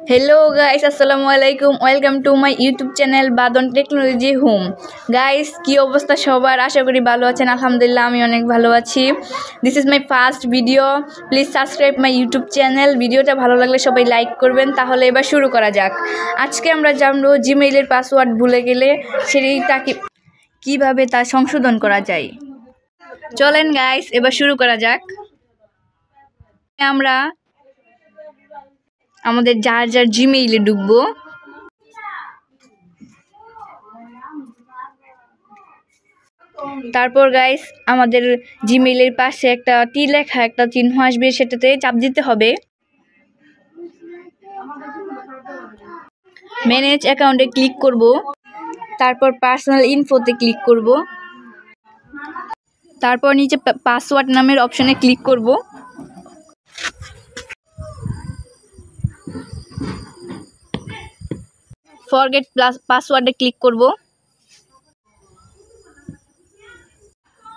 Hello guys আসসালামু আলাইকুম welcome to my YouTube channel বাদন টেকনোলজি হোম। গাইস কি অবস্থা সবার, আশা করি ভালো আছেন। আলহামদুলিল্লাহ আমি অনেক ভালো আছি। This is my first video, please subscribe my YouTube channel. ভিডিওটা ভালো লাগলে সবাই লাইক করবেন। তাহলে এবার শুরু করা যাক। আজকে আমরা জানবো জিমেইলের পাসওয়ার্ড ভুলে গেলে সেটা কিভাবে তা সংশোধন করা যায়। চলেন গাইস এবার শুরু করা যাক। আমরা আমাদের যার জিমেইলে ঢুকবো। তারপর গাইস আমাদের জিমেইলের পাশে একটা টি লেখা একটা চিহ্ন আসবে, সেটাতে চাপ দিতে হবে। ম্যানেজ অ্যাকাউন্টে ক্লিক করব। তারপর পার্সোনাল ইনফোতে ক্লিক করব। তারপর নিচে পাসওয়ার্ড নামের অপশনে ক্লিক করব। ফরগেট পাসওয়ার্ডে ক্লিক করব।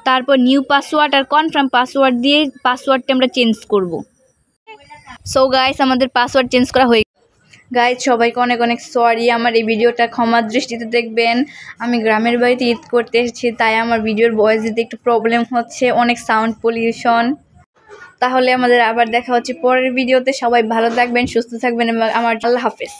তারপর নিউ পাসওয়ার্ড আর কনফার্ম পাসওয়ার্ড দিয়ে পাসওয়ার্ডটা আমরা চেঞ্জ করব। সো গাইস আমাদের পাসওয়ার্ড চেঞ্জ করা হয়ে গাইস, সবাইকে অনেক অনেক সরি। আমার এই ভিডিওটা ক্ষমার দৃষ্টিতে দেখবেন। আমি গ্রামের বাড়িতে ঈদ করতে এসেছি, তাই আমার ভিডিওর ভয়েস দিতে একটু প্রবলেম হচ্ছে, অনেক সাউন্ড পলিউশন। তাহলে আমাদের আবার দেখা হচ্ছে পরের ভিডিওতে। সবাই ভালো থাকবেন, সুস্থ থাকবেন এবং আমার আল্লাহ হাফেজ।